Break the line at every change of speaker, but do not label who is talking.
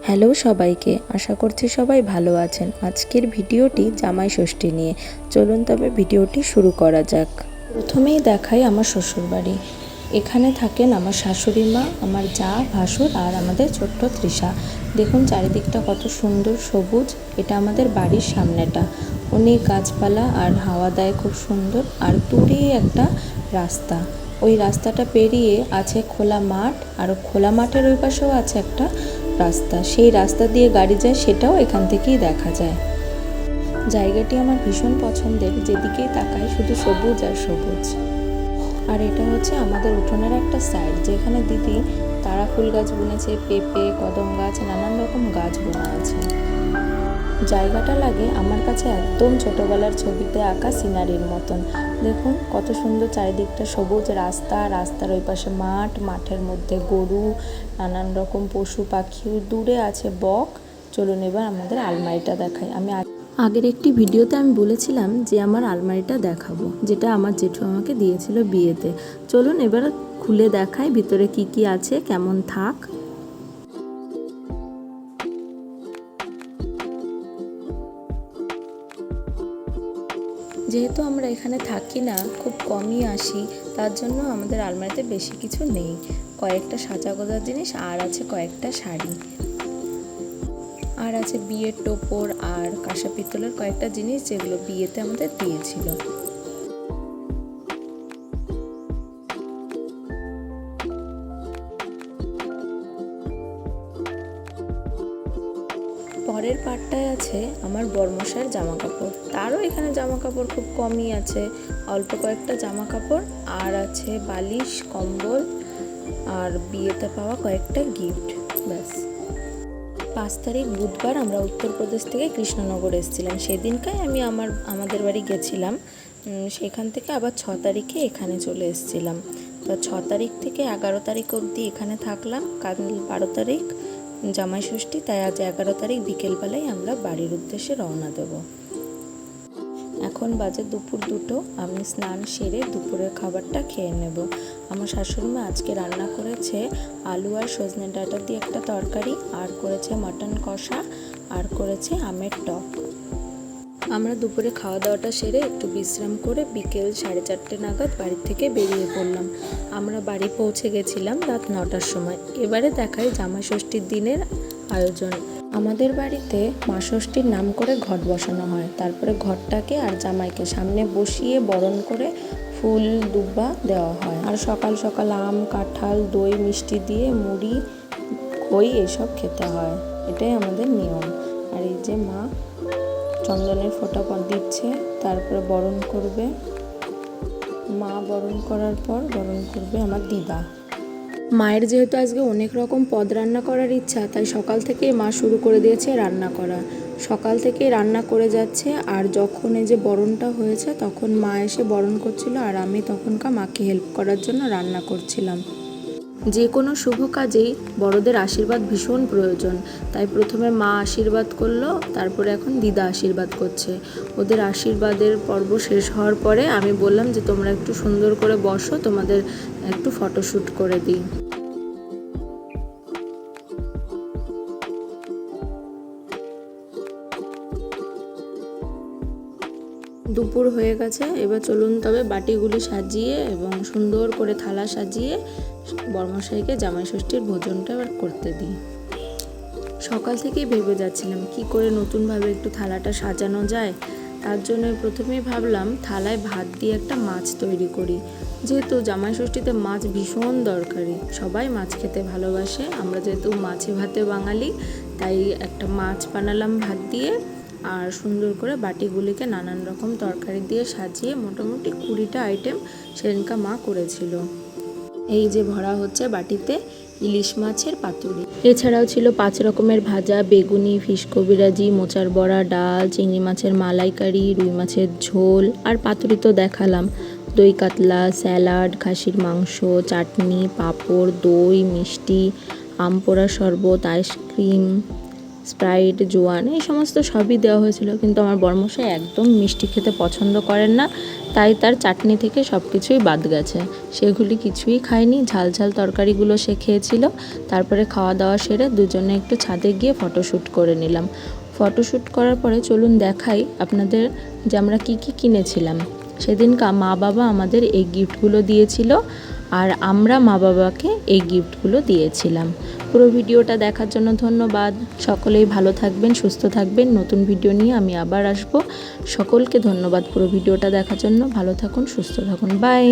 Hello সবাইকে, আশা করছি সবাই ভালো আছেন। আজকের ভিডিওটি জামাই ষষ্ঠী নিয়ে। চলুন তবে ভিডিওটি শুরু করা যাক। প্রথমেই দেখাই আমার শ্বশুরবাড়ি। এখানে থাকেন আমার শাশুড়ি মা, আমার জা, ভাসুর আর আমাদের ছোট্ট তৃষা। দেখুন চারিদিকটা কত সুন্দর সবুজ। এটা আমাদের বাড়ির সামনেটা, অনেক গাছপালা আর হাওয়া দেয় খুব সুন্দর। আর দূরে একটা রাস্তা, ওই রাস্তাটা পেরিয়ে আছে খোলা মাঠ, আর খোলা মাঠের ওই পাশেও আছে একটা রাস্তা। সেই রাস্তা দিয়ে গাড়ি যায়, সেটাও এখান থেকেই দেখা যায়। জায়গাটি আমার ভীষণ পছন্দের, যেদিকেই তাকাই শুধু সবুজ আর সবুজ। আর এটা হচ্ছে আমাদের উঠোনের একটা সাইড, যেখানে দিদি তারা ফুল গাছ বুনেছে, পেঁপে, কদম গাছ, নানান রকম গাছ বোনা আছে। জায়গাটা লাগে আমার কাছে একদম ছোটবেলার ছবিতে আঁকা সিনারির মতন। দেখুন কত সুন্দর চারিদিকটা সবুজ, রাস্তার ওই পাশে মাঠ, মাঠের মধ্যে গরু, নানান রকম পশু পাখি, দূরে আছে বক। চলুন এবার আমাদের আলমারিটা দেখাই। আমি আগের একটি ভিডিওতে আমি বলেছিলাম যে আমার আলমারিটা দেখাবো, যেটা আমার জেঠু আমাকে দিয়েছিল বিয়েতে। চলুন এবার খুলে দেখাই ভিতরে কি কি আছে, কেমন থাক। যেহেতু আমরা এখানে থাকি না, খুব কমই আসি, তার জন্য আমাদের আলমারিতে বেশি কিছু নেই। কয়েকটা সাজা গোজার জিনিস আর আছে কয়েকটা শাড়ি, আর আছে বিয়ের টোপর আর কাঁসা পিতলের কয়েকটা জিনিস, যেগুলো বিয়েতে আমাদের দিয়েছিল। পরের পাটটায় আছে আমার বরমশাইয়ের জামা কাপড়। তারও এখানে জামা কাপড় খুব কমই আছে, অল্প কয়েকটা জামা কাপড়, আর আছে বালিশ, কম্বল আর বিয়েতে পাওয়া কয়েকটা গিফট, ব্যাস। 5 তারিখ বুধবার আমরা উত্তরপ্রদেশ থেকে কৃষ্ণনগর এসেছিলাম। সেদিনকাই আমি আমাদের বাড়ি গেছিলাম, সেখান থেকে আবার 6 তারিখে এখানে চলে এসেছিলাম। তো 6 তারিখ থেকে 11 তারিখ অবধি এখানে থাকলাম। কাল 12 তারিখ জামাই ষষ্ঠী, তাই আজ 11 তারিখ বিকেলবেলায় আমরা বাড়ির উদ্দেশ্যে রওনা দেব। এখন বাজে দুপুর 2টো। আমি স্নান সেরে দুপুরের খাবারটা খেয়ে নেব। আমার শাশুড়িমা আজকে রান্না করেছে আলু আর সজনে ডাঁটা দিয়ে একটা তরকারি, আর করেছে মাটন কষা, আর করেছে আমের টক। আমরা দুপুরে খাওয়া দাওয়াটা সেরে একটু বিশ্রাম করে বিকেল 4:30 নাগাদ বাড়ি থেকে বেরিয়ে পড়লাম। আমরা বাড়ি পৌঁছে গেছিলাম রাত 9টার সময়। এবারে দেখাই জামাই ষষ্ঠীর দিনের আয়োজন। আমাদের বাড়িতে মা ষষ্ঠীর নাম করে ঘট বসানো হয়, তারপরে ঘটটাকে আর জামাইকে সামনে বসিয়ে বরণ করে ফুল দুব্বা দেওয়া হয়। আর সকাল সকাল আম, কাঁঠাল, দই, মিষ্টি দিয়ে মুড়ি, খই এসব খেতে হয়। এটাই আমাদের নিয়ম। আর এই যে মা চন্দনের ফোঁটা দিচ্ছে, তারপরে বরণ করবে মা। বরণ করার পর বরণ করবে আমার দিদা। মায়ের যেহেতু আজকে অনেক রকম পদ রান্না করার ইচ্ছা, তাই সকাল থেকেই মা শুরু করে দিয়েছে রান্না করা। সকাল থেকেই রান্না করে যাচ্ছে। আর যখন এই যে বরণটা হয়েছে, তখন মা এসে বরণ করছিল, আর আমি তখনকার মাকে হেল্প করার জন্য রান্না করছিলাম। যে কোনো শুভ কাজেই বড়দের আশীর্বাদ ভীষণ প্রয়োজন, তাই প্রথমে মা আশীর্বাদ করলো, তারপরে এখন দিদা আশীর্বাদ করছে। ওদের আশীর্বাদের পর্ব শেষ হওয়ার পরে আমি বললাম যে তোমরা একটু সুন্দর করে বসো, তোমাদের একটু ফটোশ্যুট করে দিই। দুপুর হয়ে গেছে, এবার চলুন তবে বাটিগুলি সাজিয়ে এবং সুন্দর করে থালা সাজিয়ে বরমশাইকে জামাই ষষ্ঠীর ভোজনটা এবার করতে দিই। সকাল থেকেই ভেবে যাচ্ছিলাম কি করে নতুনভাবে একটু থালাটা সাজানো যায়। তার জন্য প্রথমেই ভাবলাম থালায় ভাত দিয়ে একটা মাছ তৈরি করি, যেহেতু জামাই ষষ্ঠীতে মাছ ভীষণ দরকারি। সবাই মাছ খেতে ভালোবাসে, আমরা যেহেতু মাছে ভাতে বাঙালি, তাই একটা মাছ বানালাম ভাত দিয়ে। আর সুন্দর করে বাটিগুলিকে নানান রকম তরকারি দিয়ে সাজিয়ে মোটামুটি 20টা আইটেম সেদিনকা মা করেছিল। এই যে ভরা হচ্ছে বাটিতে ইলিশ মাছের পাতুরি, এছাড়াও ছিল 5 রকমের ভাজা, বেগুনি, ফিশ কবিরাজি, মোচার বড়া, ডাল, চিংড়ি মাছের মালাইকারি, রুই মাছের ঝোল, আর পাতুরি তো দেখালাম। দই কাতলা, স্যালাড, খাসির মাংস, চাটনি, পাঁপড়, দই, মিষ্টি, আম পোড়া শরবত, আইসক্রিম, স্প্রাইট, জোয়ান এই সমস্ত সবই দেওয়া হয়েছিল, কিন্তু আমার বরমশাই একদম মিষ্টি খেতে পছন্দ করেন না, তাই তার চাটনি থেকে সব কিছুই বাদ গেছে। সেগুলি কিছুই খায়নি, ঝাল ঝাল তরকারিগুলো সে খেয়েছিল। তারপরে খাওয়া দাওয়া সেরে দুজনে একটু ছাদে গিয়ে ফটোশ্যুট করে নিলাম। ফটোশ্যুট করার পরে চলুন দেখাই আপনাদের যে আমরা কি কি কিনেছিলাম। সেদিনকা মা বাবা আমাদের এই গিফটগুলো দিয়েছিল, আর আমরা মা বাবাকে এই গিফটগুলো দিয়েছিলাম। পুরো ভিডিওটা দেখার জন্য ধন্যবাদ। সকলেই ভালো থাকবেন, সুস্থ থাকবেন। নতুন ভিডিও নিয়ে আমি আবার আসব। সকলকে ধন্যবাদ পুরো ভিডিওটা দেখার জন্য। ভালো থাকুন, সুস্থ থাকুন, বাই।